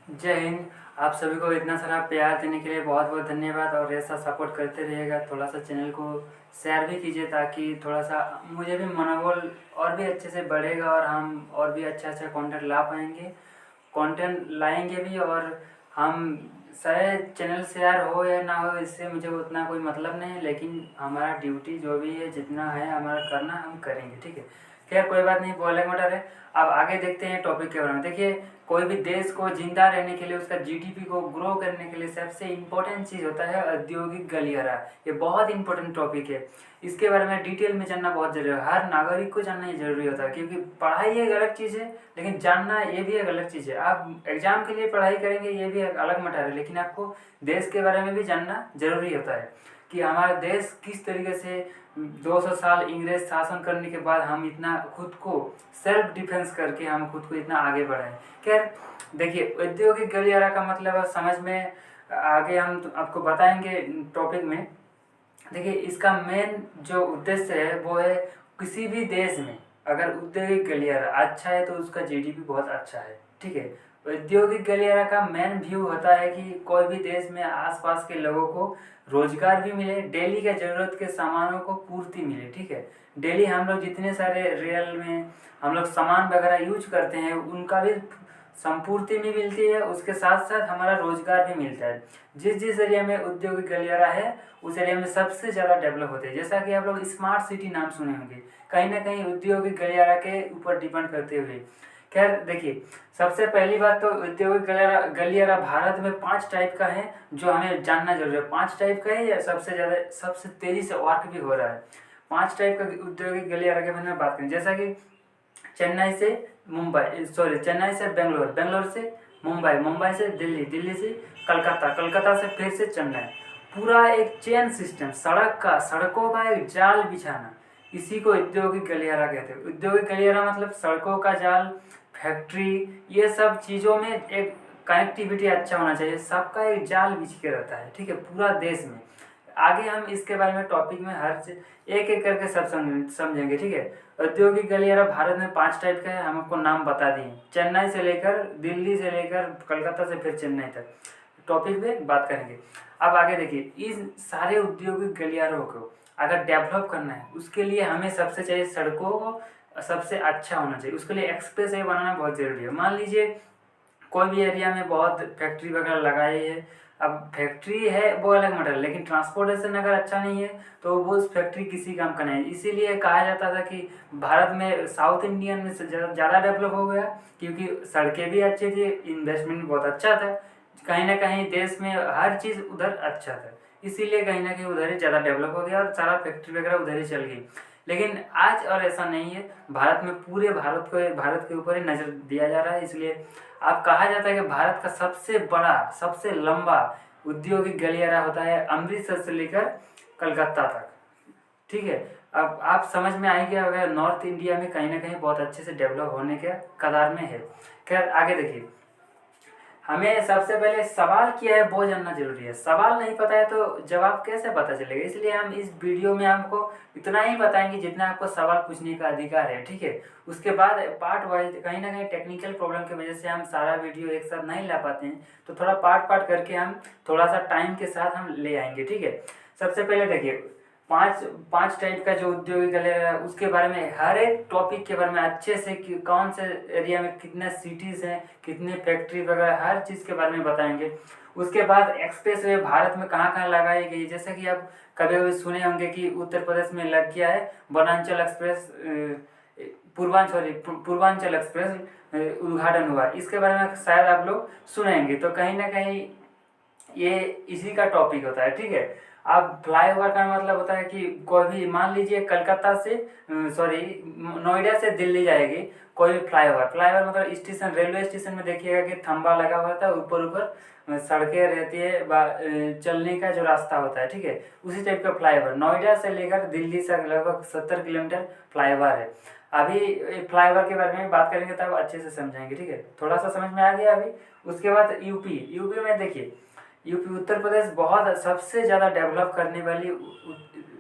जय हिंद। आप सभी को इतना सारा प्यार देने के लिए बहुत बहुत धन्यवाद और ऐसा सपोर्ट करते रहिएगा। थोड़ा सा चैनल को शेयर भी कीजिए ताकि थोड़ा सा मुझे भी मनोबल और भी अच्छे से बढ़ेगा और हम और भी अच्छा अच्छा कंटेंट ला पाएंगे, कंटेंट लाएंगे भी। और हम शायद चैनल शेयर हो या ना हो इससे मुझे उतना कोई मतलब नहीं है, लेकिन हमारा ड्यूटी जो भी है जितना है हमारा करना हम करेंगे, ठीक है। खैर कोई बात नहीं, बोले मटर है। अब आगे देखते हैं टॉपिक के बारे में। देखिए, कोई भी देश को जिंदा रहने के लिए, उसका जीडीपी को ग्रो करने के लिए सबसे इम्पोर्टेंट चीज़ होता है औद्योगिक गलियारा। ये बहुत इंपॉर्टेंट टॉपिक है, इसके बारे में डिटेल में जानना बहुत जरूरी है। हर नागरिक को जानना ये जरूरी होता है, क्योंकि पढ़ाई एक अलग चीज़ है लेकिन जानना ये भी एक अलग चीज़ है। आप एग्जाम के लिए पढ़ाई करेंगे ये भी एक अलग मैटर है, लेकिन आपको देश के बारे में भी जानना जरूरी होता है कि हमारा देश किस तरीके से 200 साल इंग्रेज शासन करने के बाद हम इतना खुद को सेल्फ डिफेंस करके हम खुद को इतना आगे बढ़ाए। खैर देखिए, औद्योगिक गलियारा का मतलब समझ में आगे हम आपको बताएंगे टॉपिक में। देखिए, इसका मेन जो उद्देश्य है वो है किसी भी देश में अगर औद्योगिक गलियारा अच्छा है तो उसका जीडीपी बहुत अच्छा है, ठीक है। औद्योगिक गलियारा का मेन व्यू होता है कि कोई भी देश में आसपास के लोगों को रोजगार भी मिले, डेली के ज़रूरत के सामानों को पूर्ति मिले, ठीक है। डेली हम लोग जितने सारे रियल में हम लोग सामान वगैरह यूज करते हैं उनका भी संपूर्ति भी मिलती है, उसके साथ साथ हमारा रोजगार भी मिलता है। जिस जिस एरिया में औद्योगिक गलियारा है उस एरिया में सबसे ज़्यादा डेवलप होते हैं। जैसा कि आप लोग स्मार्ट सिटी नाम सुने होंगे, कहीं ना कहीं औद्योगिक गलियारा के ऊपर डिपेंड करते हुए। खैर देखिए, सबसे पहली बात तो औद्योगिक गलियारा भारत में 5 टाइप का है जो हमें जानना जरूरी है। 5 टाइप का है या सबसे ज़्यादा सबसे तेज़ी से वर्क भी हो रहा है। 5 टाइप का औद्योगिक गलियारा के बारे में बात करें, जैसा कि चेन्नई से मुंबई, सॉरी चेन्नई से बेंगलोर, बेंगलोर से मुंबई, मुंबई से दिल्ली, दिल्ली से कलकत्ता, कलकत्ता से फिर से चेन्नई। पूरा एक चेन सिस्टम, सड़कों का एक जाल बिछाना, इसी को औद्योगिक गलियारा कहते हैं। औद्योगिक गलियारा मतलब सड़कों का जाल, फैक्ट्री, ये सब चीज़ों में एक कनेक्टिविटी अच्छा होना चाहिए, सबका एक जाल बिछ के रहता है, ठीक है, पूरा देश में। आगे हम इसके बारे में टॉपिक में हर एक एक करके सब समझेंगे, ठीक है। औद्योगिक गलियारा भारत में 5 टाइप का है, हम आपको नाम बता दिए, चेन्नई से लेकर दिल्ली से लेकर कलकत्ता से फिर चेन्नई तक टॉपिक पे बात करेंगे। अब आगे देखिए, इन सारे औद्योगिक गलियारों को अगर डेवलप करना है उसके लिए हमें सबसे चाहिए सड़कों को सबसे अच्छा होना चाहिए। उसके लिए एक्सप्रेस वे बनाना बहुत ज़रूरी है। मान लीजिए कोई भी एरिया में बहुत फैक्ट्री वगैरह लगाई है, अब फैक्ट्री है वो अलग मैटर, लेकिन ट्रांसपोर्टेशन अगर अच्छा नहीं है तो वो उस फैक्ट्री किसी काम का नहीं है। इसीलिए कहा जाता था कि भारत में साउथ इंडियन में से ज़्यादा डेवलप हो गया, क्योंकि सड़कें भी अच्छी थी, इन्वेस्टमेंट बहुत अच्छा था, कहीं ना कहीं देश में हर चीज़ उधर अच्छा था, इसीलिए कहीं ना कहीं उधर ही ज़्यादा डेवलप हो गया और सारा फैक्ट्री वगैरह उधर ही चल गई। लेकिन आज और ऐसा नहीं है, भारत में पूरे भारत के ऊपर ही नज़र दिया जा रहा है। इसलिए अब कहा जाता है कि भारत का सबसे बड़ा सबसे लंबा औद्योगिक गलियारा होता है अमृतसर से लेकर कलकत्ता तक, ठीक है। अब आप समझ में आ गया होगा, नॉर्थ इंडिया में कहीं ना कहीं बहुत अच्छे से डेवलप होने के कगार में है। खैर आगे देखिए, हमें सबसे पहले सवाल क्या है वो जानना जरूरी है। सवाल नहीं पता है तो जवाब कैसे पता चलेगा, इसलिए हम इस वीडियो में आपको इतना ही बताएंगे जितना आपको सवाल पूछने का अधिकार है, ठीक है। उसके बाद पार्ट वाइज कहीं ना कहीं टेक्निकल प्रॉब्लम की वजह से हम सारा वीडियो एक साथ नहीं ला पाते हैं, तो थोड़ा पार्ट पार्ट करके हम थोड़ा सा टाइम के साथ हम ले आएंगे, ठीक है। सबसे पहले देखिए, पांच पांच टाइप का जो औद्योगिक गलियारा है उसके बारे में, हर एक टॉपिक के बारे में अच्छे से कि कौन से एरिया में कितने सिटीज़ हैं, कितने फैक्ट्री वगैरह, हर चीज़ के बारे में बताएंगे। उसके बाद एक्सप्रेस वे भारत में कहाँ कहाँ लगाई गई, जैसे कि आप कभी कभी सुने होंगे कि उत्तर प्रदेश में लग गया है वनांचल एक्सप्रेस, पूर्वांचल एक्सप्रेस उद्घाटन हुआ, इसके बारे में शायद आप लोग सुनेंगे। तो कहीं ना कहीं ये इसी का टॉपिक होता है, ठीक है। अब फ्लाईओवर का मतलब होता है कि कोई भी, मान लीजिए कलकत्ता से सॉरी नोएडा से दिल्ली जाएगी कोई भी फ्लाईओवर, फ्लाईओवर मतलब स्टेशन, रेलवे स्टेशन में देखिएगा कि खंबा लगा हुआ था, ऊपर ऊपर सड़कें रहती है, चलने का जो रास्ता होता है, ठीक है, उसी टाइप का फ्लाईओवर। नोएडा से लेकर दिल्ली से लगभग 70 किलोमीटर फ्लाईओवर है। अभी फ्लाईओवर के बारे में बात करेंगे तब अच्छे से समझाएंगे, ठीक है। थोड़ा सा समझ में आ गया अभी। उसके बाद यूपी में देखिए, यूपी उत्तर प्रदेश बहुत सबसे ज़्यादा डेवलप करने वाली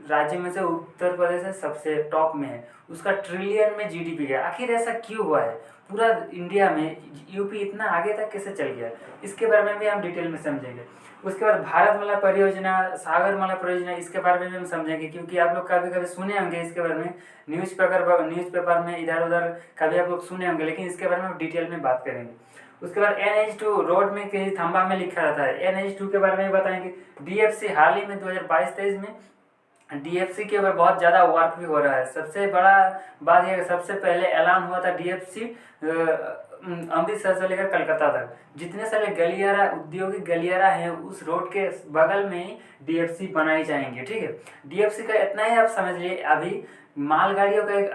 राज्य में से उत्तर प्रदेश है, सबसे टॉप में है, उसका ट्रिलियन में जीडीपी है। आखिर ऐसा क्यों हुआ है, पूरा इंडिया में यूपी इतना आगे तक कैसे चल गया, इसके बारे में भी हम डिटेल में समझेंगे। उसके बाद भारतमाला परियोजना, सागरमाला परियोजना, इसके बारे में भी हम समझेंगे, क्योंकि आप लोग कभी कभी सुने होंगे इसके बारे में, न्यूज़पेपर में इधर उधर कभी आप लोग सुने होंगे, लेकिन इसके बारे में हम डिटेल में बात करेंगे। उसके बाद NH2 रोड में कहीं थंबा में लिखा रहता है, NH2 के बारे में बताएंगे। DFC हाल ही में 2022-23 में DFC के ऊपर बहुत ज़्यादा वर्क भी हो रहा है। सबसे बड़ा बात यह, सबसे पहले ऐलान हुआ था DFC अमृतसर से लेकर कलकत्ता तक, जितने सारे गलियारा, औद्योगिक गलियारा हैं, उस रोड के बगल में ही DFC बनाई जाएंगे। ठीक है, DFC का इतना ही आप समझ लिए, अभी मालगाड़ियों का एक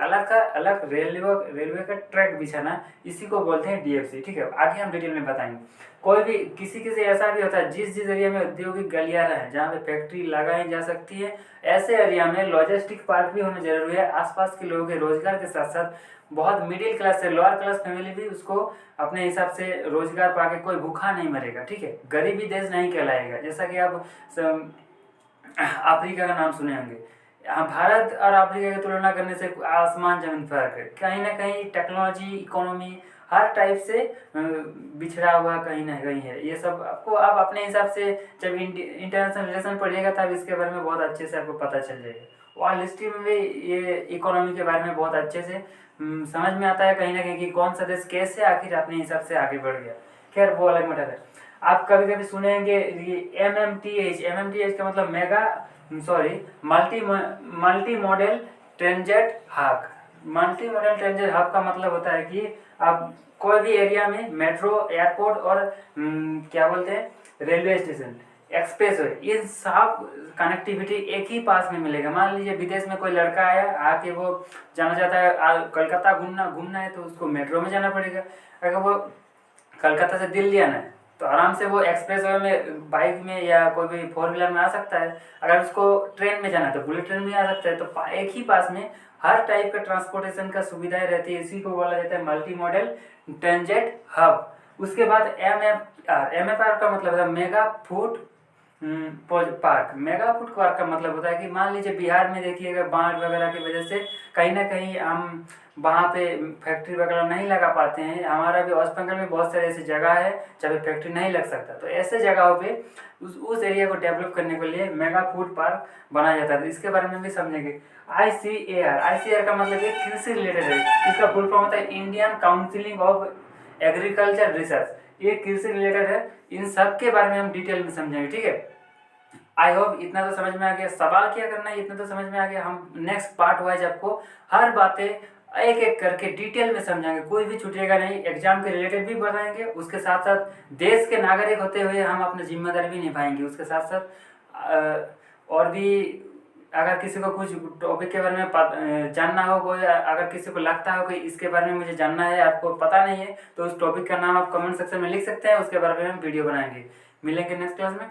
अलग रेलवे का ट्रैक बिछाना, इसी को बोलते हैं DFC। ठीक है, आगे हम डिटेल में बताएंगे। कोई भी किसी ऐसा भी होता है, जिस एरिया में औद्योगिक गलियारा है, जहाँ पे फैक्ट्री लगाई जा सकती है, ऐसे एरिया में लॉजिस्टिक पार्क भी होना जरूरी है। आसपास के लोगों के रोजगार के साथ साथ बहुत मिडिल क्लास से लोअर क्लास फैमिली भी उसको अपने हिसाब से रोजगार पाके कोई भूखा नहीं मरेगा। ठीक है, गरीबी देश नहीं कहलाएगा। जैसा कि आप अफ्रीका का नाम सुने होंगे, भारत और अफ्रीका की तुलना करने से आसमान जमीन फर्क है। कहीं ना कहीं टेक्नोलॉजी, इकोनॉमी हर टाइप से बिछड़ा हुआ कहीं ना कहीं है। ये सब आपको आप अपने हिसाब से जब इंटरनेशनल रिलेशन पढ़िएगा तब इसके बारे में बहुत अच्छे से आपको पता चल जाएगा। वर्ल्ड हिस्ट्री में भी ये इकोनॉमी के बारे में बहुत अच्छे से समझ में आता है कहीं ना कहीं कि कौन सा देश कैसे आखिर अपने हिसाब से आगे बढ़ गया। खैर वो अलग मैटर है। आप कभी कभी सुनेंगे ये MMTH का मतलब multi modal transit hub. Multi modal transit hub का मतलब होता है कि आप कोई भी एरिया में मेट्रो, एयरपोर्ट और क्या बोलते हैं, रेलवे स्टेशन, एक्सप्रेस वे, ये सब कनेक्टिविटी एक ही पास में मिलेगा। मान लीजिए विदेश में कोई लड़का आया, आके वो जाना चाहता है कलकत्ता घूमना है, तो उसको मेट्रो में जाना पड़ेगा। अगर वो कलकत्ता से दिल्ली आना है तो आराम से वो एक्सप्रेस वे में, बाइक में या कोई भी 4 व्हीलर में आ सकता है। अगर उसको ट्रेन में जाना है तो बुलेट ट्रेन में आ सकता है। तो एक ही पास में हर टाइप का ट्रांसपोर्टेशन का सुविधाएं रहती है। इसी को बोला जाता है मल्टी मॉडल ट्रांजिट हब। उसके बाद MFR का मतलब है mega food park. Mega food park का मतलब होता है कि मान लीजिए बिहार में देखिएगा, बाढ़ वगैरह की वजह से कहीं ना कहीं हम वहाँ पे फैक्ट्री वगैरह नहीं लगा पाते हैं। हमारा भी वेस्ट बंगाल में बहुत सारे ऐसी जगह है जहाँ पे फैक्ट्री नहीं लग सकता, तो ऐसे जगहों पे उस एरिया को डेवलप करने के लिए मेगा फूड पार्क बनाया जाता है। इसके बारे में भी समझेंगे। ICAR का मतलब ये कृषि रिलेटेड है। इसका फुल फॉर्म होता है Indian counselling of agriculture research. ये कृषि रिलेटेड है। इन सब के बारे में हम डिटेल में समझेंगे। ठीक है, आई होप इतना तो समझ में आ गया। सवाल क्या करना है इतना तो समझ में आ गया। हम नेक्स्ट पार्ट वाइज आपको हर बातें एक एक करके डिटेल में समझाएंगे, कोई भी छूटेगा नहीं। एग्जाम के रिलेटेड भी बताएंगे, उसके साथ साथ देश के नागरिक होते हुए हम अपनी जिम्मेदारी भी निभाएंगे। उसके साथ साथ और भी अगर किसी को कुछ टॉपिक के बारे में जानना हो, कोई अगर किसी को लगता हो कि इसके बारे में मुझे जानना है, आपको पता नहीं है, तो उस टॉपिक का नाम आप कमेंट सेक्शन में लिख सकते हैं। उसके बारे में हम वीडियो बनाएंगे। मिलेंगे नेक्स्ट क्लास में।